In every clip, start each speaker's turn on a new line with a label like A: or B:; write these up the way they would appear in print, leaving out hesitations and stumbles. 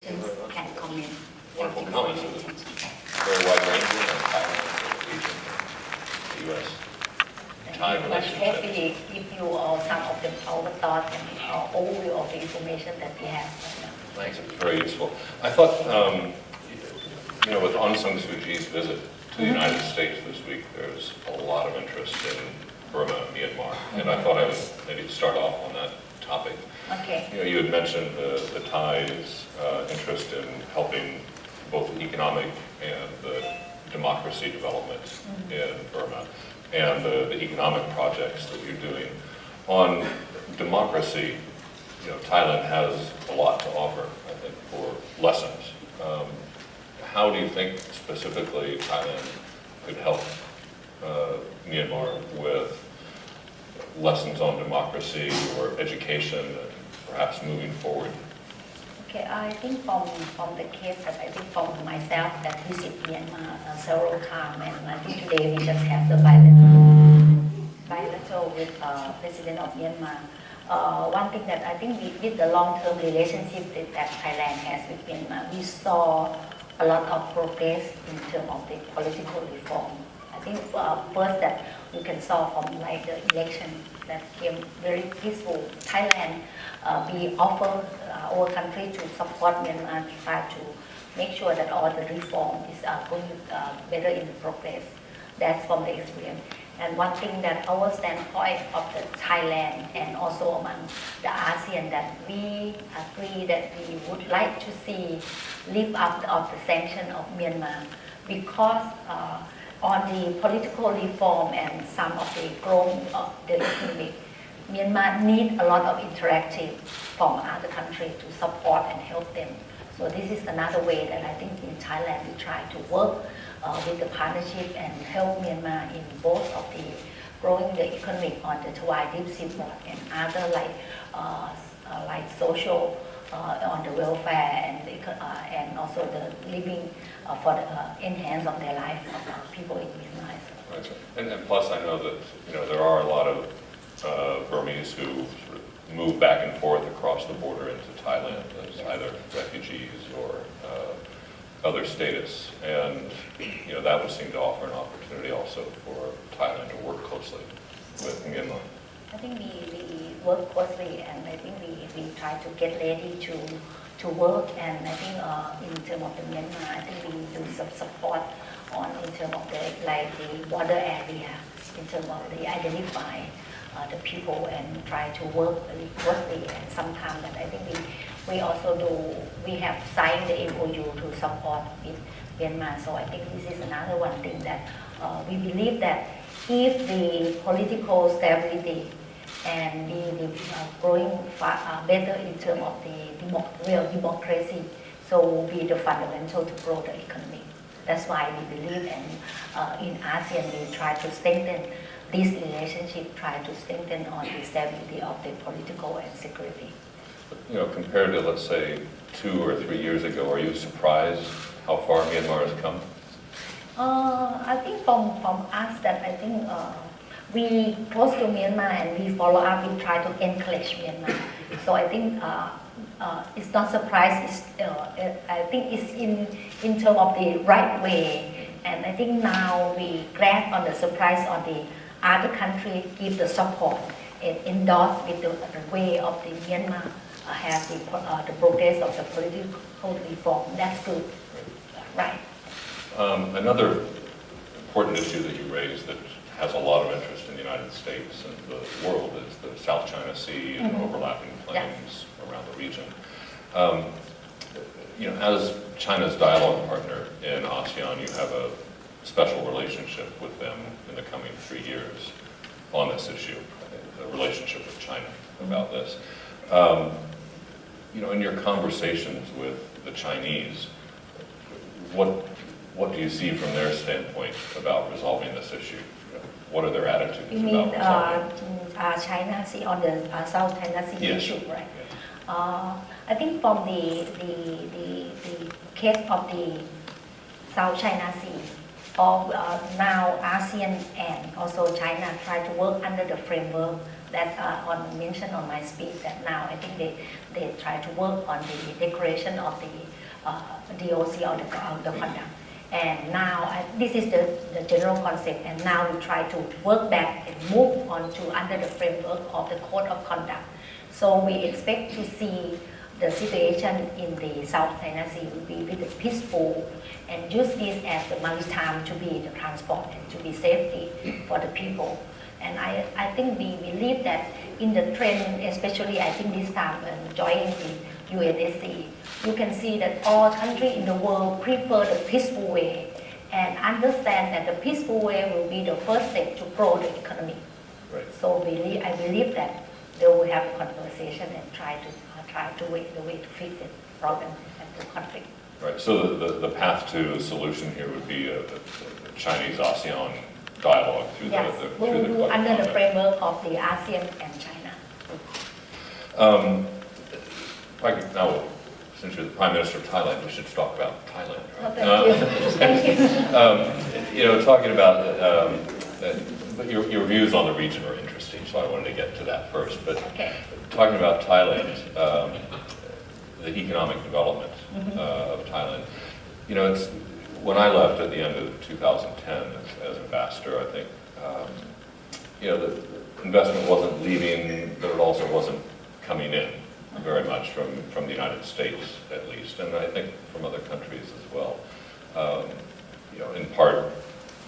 A: can comment.
B: Wonderful comments. It was very wide-ranging on Thailand, the region, the U.S. Thai
A: But
B: relationship.
A: hopefully give you some of the our thoughts and overview of the information that we have right now.
B: Thanks, it was very useful. I thought, with Aung San Suu Kyi's visit to the United States this week, there's a lot of interest in Burma, Myanmar, and I thought I would maybe start off on that topic.
A: Okay.
B: You had mentioned the Thai's interest in helping both the economic and the democracy development in Burma, and the economic projects that you're doing. On democracy, Thailand has a lot to offer, I think, for lessons. How do you think specifically Thailand could help Myanmar with lessons on democracy or education, perhaps moving forward?
A: Okay, I think from the case that I think from myself that visit Myanmar several times, and I think today we just have the bilateral with President of Myanmar. One thing that I think with the long-term relationship that Thailand has with Myanmar, we saw a lot of progress in terms of the political reform. I think first that we can saw from like the election that came very peaceful. Thailand, we offer our country to support Myanmar to try to make sure that all the reform is going better in the progress. That's from the experience. And one thing that our standpoint of the Thailand and also among the ASEAN that we agree that we would like to see lift up of the sanction of Myanmar because on the political reform and some of the growth of the economy, Myanmar need a lot of interactive from other countries to support and help them. So this is another way that I think in Thailand we try to work with the partnership and help Myanmar in both of the growing the economic on the Tawai Deep Sea Port and other like social on the welfare and also the living for the enhance of their life of people in Myanmar.
B: Right. And plus, I know that there are a lot of Burmese who sort of move back and forth across the border into Thailand as either refugees or other status, and that would seem to offer an opportunity also for Thailand to work closely with Myanmar.
A: I think we work closely, and I think we try to get ready to work, and I think in terms of the Myanmar, I think we do some support on in terms of the border area, in terms of the identify the people and try to work really closely. And sometimes that I think we also we have signed the MOU to support with Myanmar. So I think this is another one thing that we believe that if the political stability and the growing better in terms of the real democracy, so will be the fundamental to grow the economy. That's why we believe, and in ASEAN we try to strengthen this relationship, try to strengthen on the stability of the political and security.
B: Compared to, let's say, 2 or 3 years ago, are you surprised how far Myanmar has come?
A: I think from us that I think we close to Myanmar and we follow up, we try to encourage Myanmar. So I think it's not surprise, I think it's in terms of the right way. And I think now we grab on the surprise on the other country, give the support and endorse with the way of the Myanmar have the progress of the political reform. That's good, right?
B: Another important issue that you raised that has a lot of interest in the United States and the world is the South China Sea and overlapping plains around the region. As China's dialogue partner in ASEAN, you have a special relationship with them in the coming 3 years on this issue, a relationship with China about this. In your conversations with the Chinese, what do you see from their standpoint about resolving this issue? What are their attitudes
A: you mean,
B: about resolving
A: China Sea on the South China Sea issue, right?
B: Yes.
A: I think from the case of the South China Sea, now ASEAN and also China try to work under the framework That's on mentioned on my speech that now I think they try to work on the declaration of the DOC or the conduct. And now this is the general concept, and now we try to work back and move on to under the framework of the code of conduct. So we expect to see the situation in the South China Sea will be with the peaceful and use this as the maritime to be the transport and to be safety for the people. And I think we believe that in the trend, especially I think this time joining the UNSC, you can see that all countries in the world prefer the peaceful way and understand that the peaceful way will be the first step to grow the economy.
B: Right.
A: So I believe that they will have a conversation and try to wait the way to fix the problem and the conflict.
B: Right. So the path to a solution here would be a Chinese ASEAN dialogue through
A: yes,
B: the
A: we will do under the framework of the ASEAN and China.
B: Now, since you're the Prime Minister of Thailand, we should talk about Thailand. Right?
A: Oh, thank you. Thank you.
B: Talking about but your views on the region are interesting, so I wanted to get to that first. But
A: okay.
B: Talking about Thailand, the economic development of Thailand, it's when I left at the end of 2010 as ambassador, I think the investment wasn't leaving, but it also wasn't coming in very much from the United States, at least, and I think from other countries as well. In part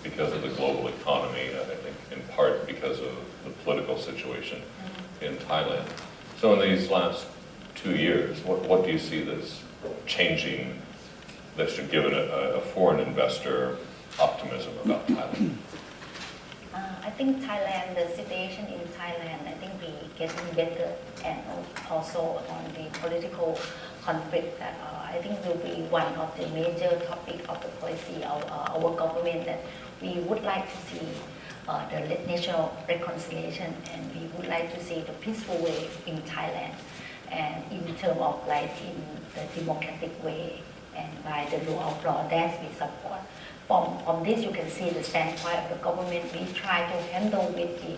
B: because of the global economy, I think in part because of the political situation in Thailand. So in these last 2 years, what do you see that's changing that should give a foreign investor optimism about Thailand?
A: I think Thailand, the situation in Thailand, I think we getting better, and also on the political conflict that I think will be one of the major topic of the policy of our government, that we would like to see the national reconciliation, and we would like to see the peaceful way in Thailand, and in terms of like in the democratic way and by the rule of law that we support. From this you can see the standpoint of the government. We try to handle with the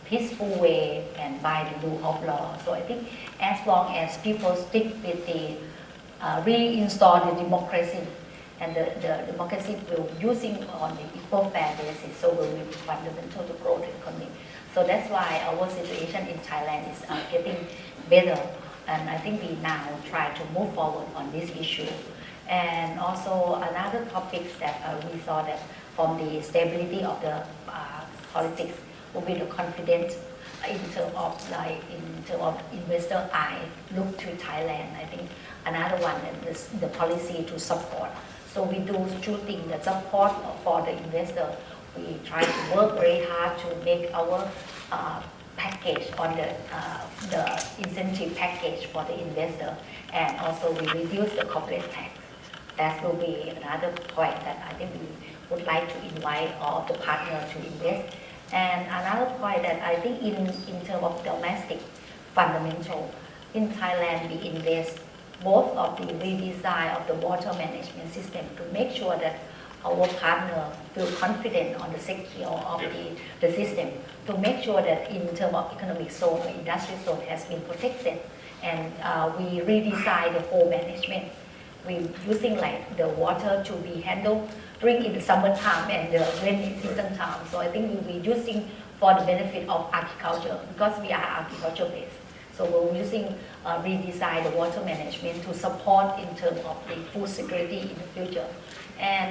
A: peaceful way and by the rule of law. So I think as long as people stick with the reinstall the democracy, and the democracy will using on the equal fair basis, so will be fundamental to grow the economy. So that's why our situation in Thailand is getting better, and I think we now try to move forward on this issue. And also another topic that we saw that from the stability of the politics will be the confidence in terms of investor eye look to Thailand. I think another one is the policy to support. So we do two things: the support for the investor. We try to work very hard to make our package on the incentive package for the investor, and also we reduce the corporate tax. That will be another point that I think we would like to invite all the partners to invest. And another point that I think in terms of domestic fundamental, in Thailand we invest both of the redesign of the water management system to make sure that our partner feel confident on the secure of the system, to make sure that in terms of economic zone or industrial zone has been protected, and we redesign the whole management. We using like the water to be handled during in the summertime and the rainy season time. So I think we'll be using for the benefit of agriculture, because we are agriculture based. So we're using redesign the water management to support in terms of the food security in the future. And